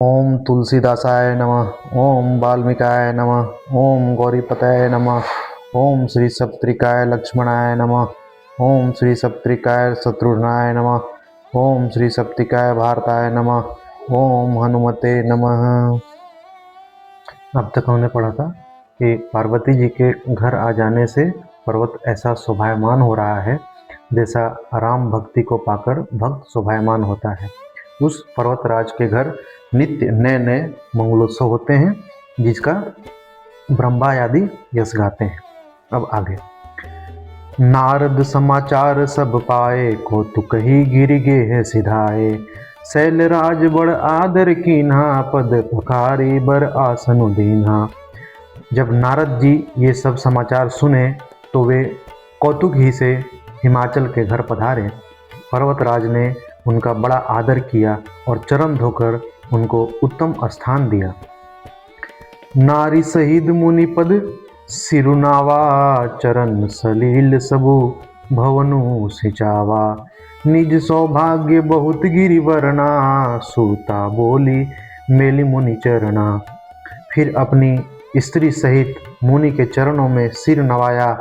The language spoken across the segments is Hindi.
ओम तुलसीदासाय नमः। ओम वाल्मीकाय नमः। ओम गौरीपतये नमः। ओम श्री सप्तृकाय लक्ष्मणाय नमः। ओम श्री सप्तृकाय शत्रुघ्नाय नमः। ओम श्री सप्तृकाय भारताय नमः। ओम हनुमते नमः। अब तक हमने पढ़ा था कि पार्वती जी के घर आ जाने से पर्वत ऐसा शोभायमान हो रहा है जैसा राम भक्ति को पाकर भक्त शोभायमान होता है। उस पर्वतराज के घर नित्य नए नए मंगलोत्सव होते हैं जिसका ब्रह्मा आदि यश गाते हैं। अब आगे। नारद समाचार सब पाए, कौतुक ही गिर गे सिधाए। शैलराज बड़ आदर कीन्हा, पद पखारी बर आसन दीन्हा। जब नारद जी ये सब समाचार सुने तो वे कौतुक ही से हिमाचल के घर पधारे। पर्वतराज ने उनका बड़ा आदर किया और चरण धोकर उनको उत्तम स्थान दिया। नारी शहीद मुनि पद सिरुनावा, चरण सलील सबु भवनु सिचावा। निज सौभाग्य बहुत गिरिवरना, सूता बोली मेली मुनि चरना। फिर अपनी स्त्री सहित मुनि के चरणों में सिर नवाया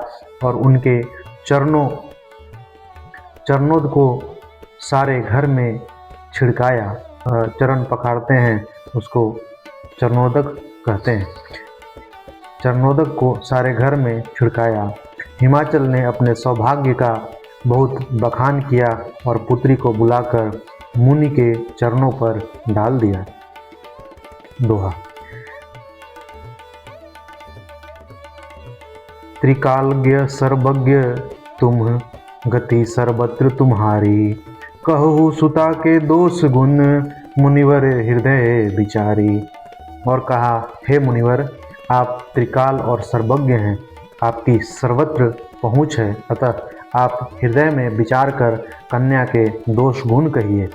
और उनके चरणों को सारे घर में छिड़काया। चरण पखारते हैं उसको चरणोदक कहते हैं। चरणोदक को सारे घर में छिड़काया। हिमाचल ने अपने सौभाग्य का बहुत बखान किया और पुत्री को बुलाकर मुनि के चरणों पर डाल दिया। दोहा। त्रिकालज्ञ सर्वज्ञ तुम, गति सर्वत्र तुम्हारी। कहु सुता के दोष गुण, मुनिवर हृदय विचारी। और कहा, हे मुनिवर, आप त्रिकाल और सर्वज्ञ हैं, आपकी सर्वत्र पहुँच है, अतः आप हृदय में विचार कर कन्या के दोष गुण कहिए।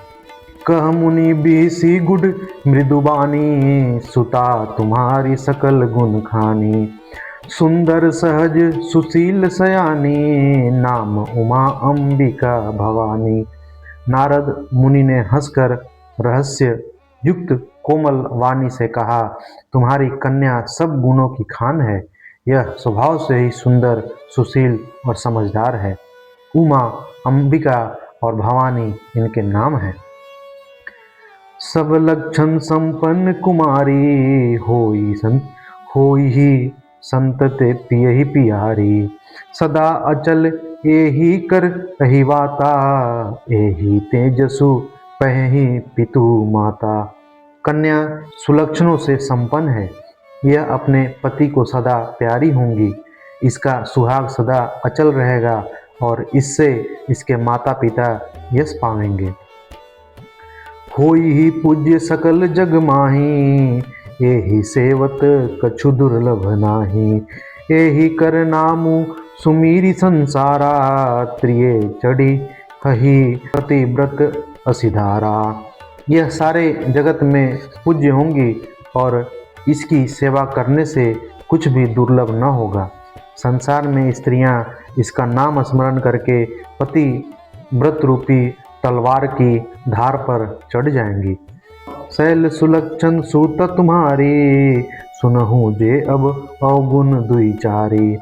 कह मुनि बिहसी गुड मृदुबानी, सुता तुम्हारी सकल गुण खानी। सुंदर सहज सुशील सयानी, नाम उमा अंबिका भवानी। नारद मुनि ने हंसकर रहस्य युक्त कोमल वाणी से कहा, तुम्हारी कन्या सब गुणों की खान है। यह स्वभाव से ही सुंदर, सुशील और समझदार है। उमा, अंबिका और भवानी इनके नाम हैं। सब लक्षण संपन्न कुमारी, होई ही संतते पियहि पियारी। सदा अचल एहि कर रही वाता, एहि तेजसु पहहि पितु माता। कन्या सुलक्षणों से संपन्न है, यह अपने पति को सदा प्यारी होंगी। इसका सुहाग सदा अचल रहेगा और इससे इसके माता पिता यश पाएंगे। होई ही पूज्य सकल जग माही, एहि सेवत कछु दुर्लभ नाही। एहि कर नामु सुमीरी संसारा, त्रिये चढ़ी हही पतिव्रत असिधारा। यह सारे जगत में पूज्य होंगी और इसकी सेवा करने से कुछ भी दुर्लभ न होगा। संसार में स्त्रियां इसका नाम स्मरण करके पति व्रत रूपी तलवार की धार पर चढ़ जाएंगी। शैल सुलक्षण सूत तुम्हारी, सुनहु जे अब अवगुण दुई चारी।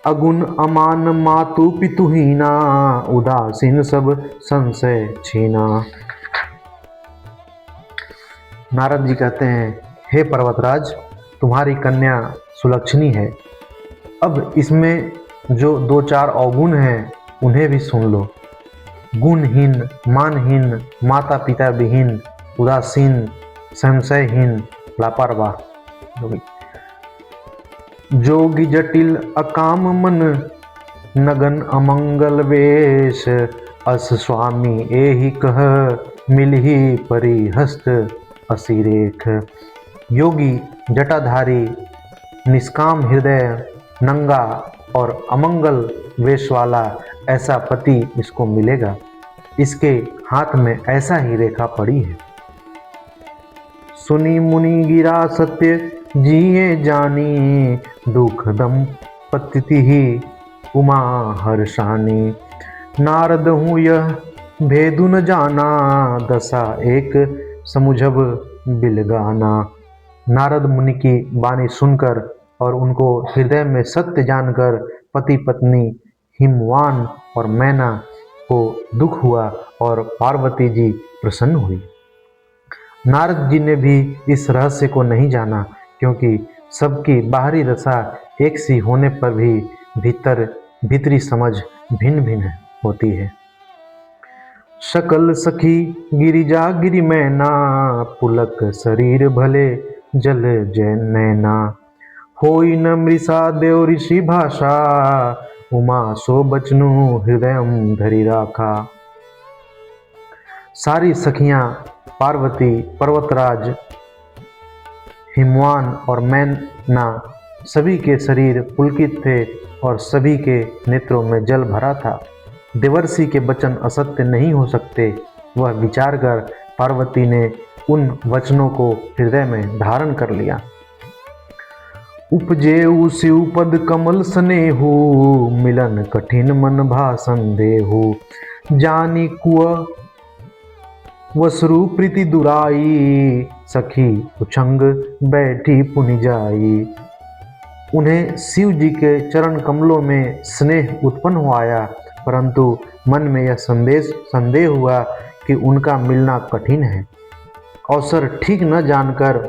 अगुण अमान मातु पितुहीना, उदासीन सब संशय छीना। नारद जी कहते हैं, हे पर्वतराज, तुम्हारी कन्या सुलक्षणी है। अब इसमें जो दो चार अवगुण हैं उन्हें भी सुन लो। गुणहीन, मानहीन, माता पिता विहीन, उदासीन, संशयहीन, लापरवाह। जोगी जटिल अकाम मन, नगन अमंगल वेश। अस स्वामी एहि कह, मिलहि परिहस्त असिरेख। योगी, जटाधारी, निष्काम हृदय, नंगा और अमंगल वेश वाला ऐसा पति इसको मिलेगा। इसके हाथ में ऐसा ही रेखा पड़ी है। सुनी मुनि गिरा सत्य जिये जानी, दुख दंपति ही उमा हर्षानी। नारद हूँ यह भेदु न जाना, दशा एक समुझब बिलगाना। नारद मुनि की वाणी सुनकर और उनको हृदय में सत्य जानकर पति पत्नी हिमवान और मैना को दुख हुआ और पार्वती जी प्रसन्न हुई। नारद जी ने भी इस रहस्य को नहीं जाना, क्योंकि सबकी बाहरी दशा एक सी होने पर भी भीतरी समझ भिन्न भिन्न होती है। सकल सखी गिरिजा गिरि मैना, पुलक शरीर भले जल जय नैना। होई न मृषा देव ऋषि भाषा, उमा सो बचनु हृदय धरि राखा। सारी सखियां पार्वती, पर्वतराज, हिमवान और मैना सभी के शरीर पुलकित थे और सभी के नेत्रों में जल भरा था। देवर्षि के वचन असत्य नहीं हो सकते, वह विचार कर पार्वती ने उन वचनों को हृदय में धारण कर लिया। उपजेऊ शिव पद कमल स्नेहु, मिलन कठिन मन भा संदेहु। जानी कुआ वसरु प्रीति दुराई, सखी उछंग बैठी पुनि जाई। उन्हें शिव जी के चरण कमलों में स्नेह उत्पन्न हो आया, परंतु मन में यह संदेह हुआ कि उनका मिलना कठिन है। अवसर ठीक न जानकर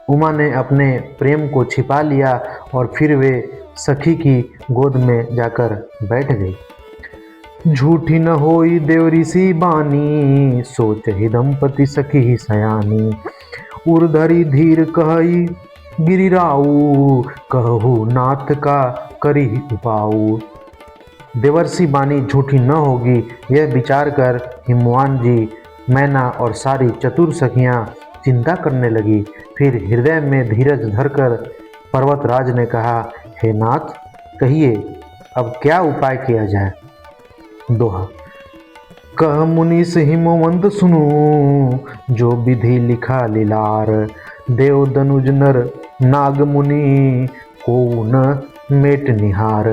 उमा ने अपने प्रेम को छिपा लिया और फिर वे सखी की गोद में जाकर बैठ गई। झूठी न होई देव ऋषि बानी, सोच ही दंपति सखी ही सयानी। उर्धरी धीर कहई गिरिराऊ, कहू नाथ का करी उपाऊ। देवर्षि बानी झूठी न होगी, यह विचार कर हिमवान जी, मैना और सारी चतुर सखियां चिंता करने लगी। फिर हृदय में धीरज धरकर पर्वतराज ने कहा, हे नाथ, कहिए अब क्या उपाय किया जाए। दोहा। कह मुनीस हिमवंत सुनो, जो विधि लिखा लीलार। देव दनुज नर नाग मुनि, को न मेट निहार।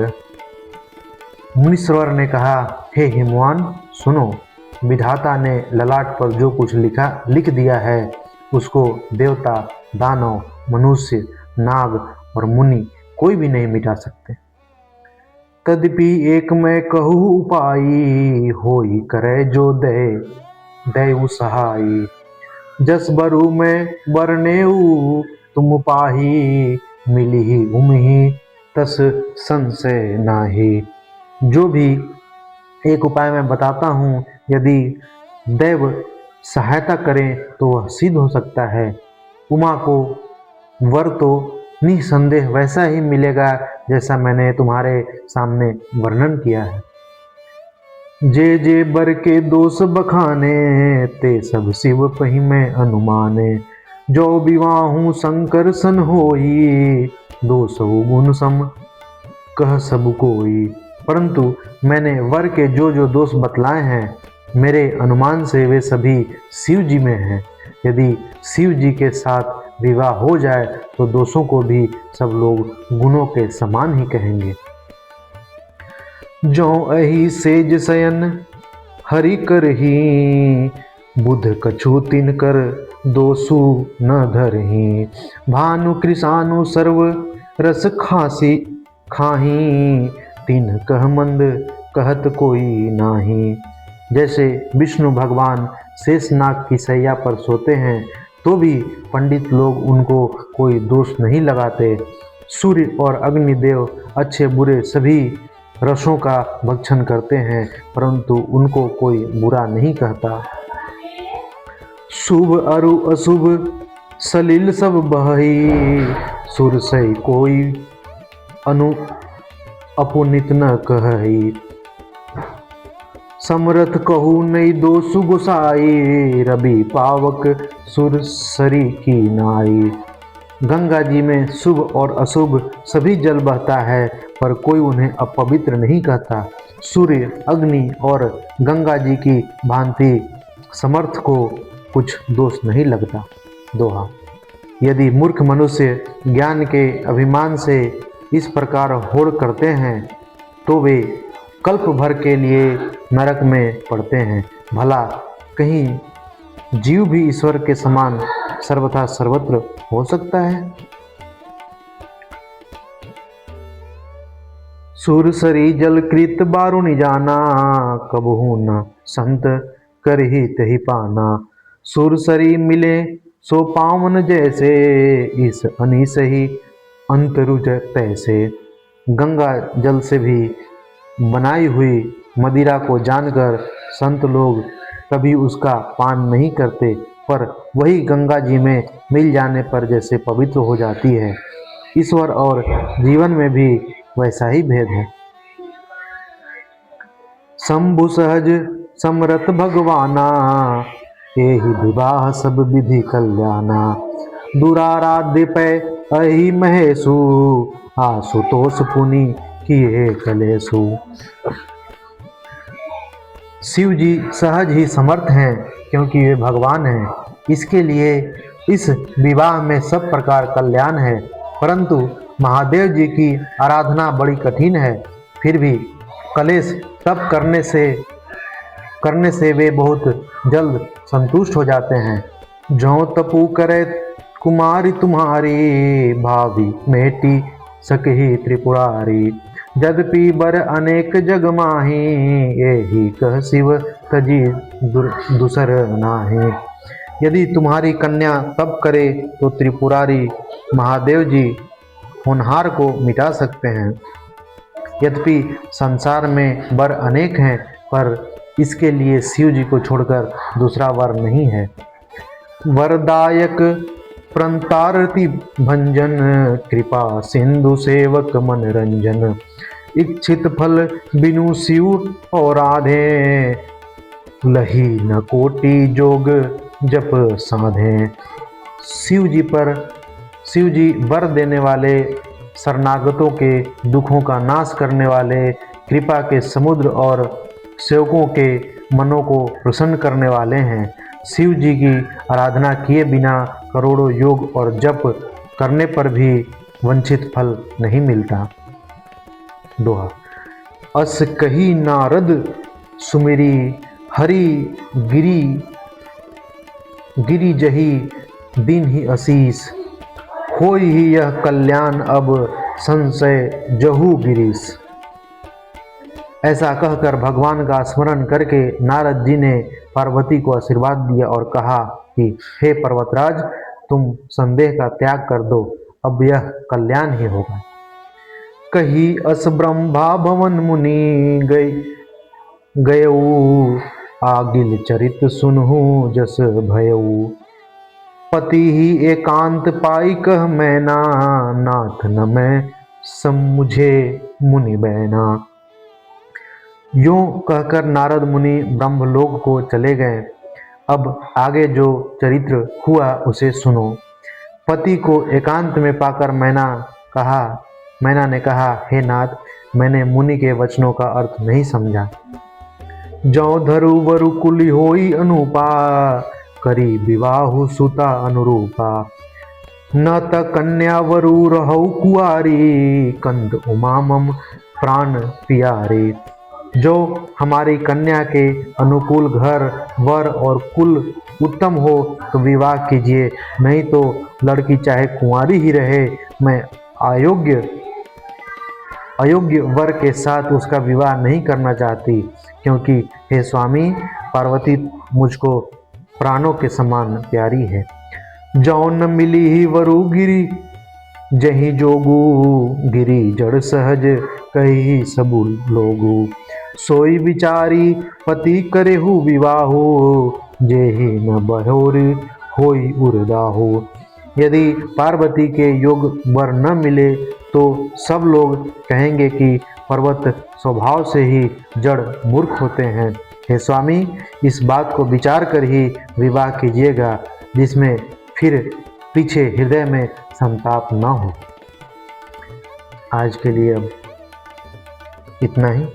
मुनीश्वर ने कहा, हे हिमवान सुनो, विधाता ने ललाट पर जो कुछ लिख दिया है उसको देवता, दानव, मनुष्य, नाग और मुनि कोई भी नहीं मिटा सकते। तद्यपि एक मैं कहूँ उपाई, होई करे जो दैव सहाई। जस बरु मैं बरनेऊ, तुम पाही। मिली उमही तस संशय नाही। जो भी एक उपाय मैं बताता हूँ, यदि दैव सहायता करें तो वह सिद्ध हो सकता है। उमा को वर तो निसंदेह वैसा ही मिलेगा जैसा मैंने तुम्हारे सामने वर्णन किया है। जे जे बर के दोष बखाने, ते सब शिव पही में अनुमाने। जो विवाहु शंकर सन होई, दोष गुण सम कह सब कोई। परंतु मैंने वर के जो दोष बतलाए हैं, मेरे अनुमान से वे सभी शिव जी में हैं। यदि शिव जी के साथ विवाह हो जाए तो दोषों को भी सब लोग गुणों के समान ही कहेंगे। जो अहि सेज शयन हरि करही, बुध कछु तिन कर दोषु न धरही। भानु कृषानु सर्व रस खासी खाही, तिन कह मंद कहत कोई नाही। जैसे विष्णु भगवान शेषनाग की शैया पर सोते हैं तो भी पंडित लोग उनको कोई दोष नहीं लगाते। सूर्य और अग्निदेव अच्छे बुरे सभी रसों का भक्षण करते हैं, परंतु उनको कोई बुरा नहीं कहता। शुभ अरु अशुभ सलिल सब बहई, सुरसई कोई अपुनित न कहई। समरथ कहू नहीं दोषु गोसाई, रवि पावक सुरसरी की नाई। गंगा जी में शुभ और अशुभ सभी जल बहता है, पर कोई उन्हें अपवित्र नहीं कहता। सूर्य, अग्नि और गंगा जी की भांति समर्थ को कुछ दोष नहीं लगता। दोहा। यदि मूर्ख मनुष्य ज्ञान के अभिमान से इस प्रकार होड़ करते हैं तो वे कल्प भर के लिए नरक में पड़ते हैं। भला कहीं जीव भी ईश्वर के समान सर्वथा सर्वत्र हो सकता है? सुरसरी जल कृत बारुनि जाना, कबहू न संत करहि तहि पाना। सुरसरी मिले सो पावन जैसे, इस अनीस ही अंतरुज तैसे। गंगा जल से भी बनाई हुई मदिरा को जानकर संत लोग कभी उसका पान नहीं करते, पर वही गंगा जी में मिल जाने पर जैसे पवित्र हो जाती है। ईश्वर और जीवन में भी वैसा ही भेद है। शंभु सहज समरथ भगवाना, एहि विवाह सब विधि कल्याणा। दुराराध्य पै अहि महेशु, आशुतोष पुनि किए कलेशु। शिव जी सहज ही समर्थ हैं, क्योंकि वे भगवान हैं। इसके लिए इस विवाह में सब प्रकार कल्याण है। परंतु महादेव जी की आराधना बड़ी कठिन है, फिर भी कलेश तप करने से वे बहुत जल्द संतुष्ट हो जाते हैं। जो तपु करे कुमारी तुम्हारी, भावी मेटी सकहि त्रिपुरारी। यद्यपि बर अनेक जग माही, एहि कह शिव तजी दूसर नाहि। यदि तुम्हारी कन्या तप करे तो त्रिपुरारी महादेव जी होनहार को मिटा सकते हैं। यद्यपि संसार में वर अनेक हैं, पर इसके लिए शिव जी को छोड़कर दूसरा वर नहीं है। वरदायक प्रंतारति भंजन, कृपा सिंधु सेवक मनरंजन। इच्छित फल बिनु शिव और राधे, लही न कोटि जोग जप साधे। शिव जी वर देने वाले, शरणागतों के दुखों का नाश करने वाले, कृपा के समुद्र और सेवकों के मनों को प्रसन्न करने वाले हैं। शिव जी की आराधना किए बिना करोड़ों योग और जप करने पर भी वंचित फल नहीं मिलता। दोहा। अस कही नारद सुमिरी, हरि गिरी जही दिन ही आशीष। होई ही यह कल्याण अब संशय जहू गिरीश। ऐसा कहकर भगवान का स्मरण करके नारद जी ने पार्वती को आशीर्वाद दिया और कहा कि हे पर्वतराज, तुम संदेह का त्याग कर दो, अब यह कल्याण ही होगा। कही अस ब्रह्मा भवन मुनि गयऊ, आगिल चरित सुनहु जस भयऊ। पति ही एकांत पाई कह मैना, नाथ न मैं समुझे मुनि बैना। यूं कहकर नारद मुनि ब्रह्मलोक को चले गए। अब आगे जो चरित्र हुआ उसे सुनो। पति को एकांत में पाकर मैना ने कहा, हे नाथ, मैंने मुनि के वचनों का अर्थ नहीं समझा। जौ धरु वरु कुली होई अनुपा, करी विवाहु सुता अनुरूपा। न त कन्या वरु रहु कुआरी, कंद उमामम प्राण प्यारे। जो हमारी कन्या के अनुकूल घर, वर और कुल उत्तम हो तो विवाह कीजिए, नहीं तो लड़की चाहे कुंवारी ही रहे, मैं अयोग्य वर के साथ उसका विवाह नहीं करना चाहती, क्योंकि हे स्वामी, पार्वती मुझको प्राणों के समान प्यारी है। जौन मिली ही वरु गिरी जही जोगू, गिरी जड़ सहज कही सबु लोगू। सोई विचारी पति करेहु विवाहो, जेहि न बहोर होई उर्दाहो। यदि पार्वती के योग वर न मिले तो सब लोग कहेंगे कि पर्वत स्वभाव से ही जड़ मूर्ख होते हैं। हे स्वामी, इस बात को विचार कर ही विवाह कीजिएगा, जिसमें फिर पीछे हृदय में संताप न हो। आज के लिए अब इतना ही।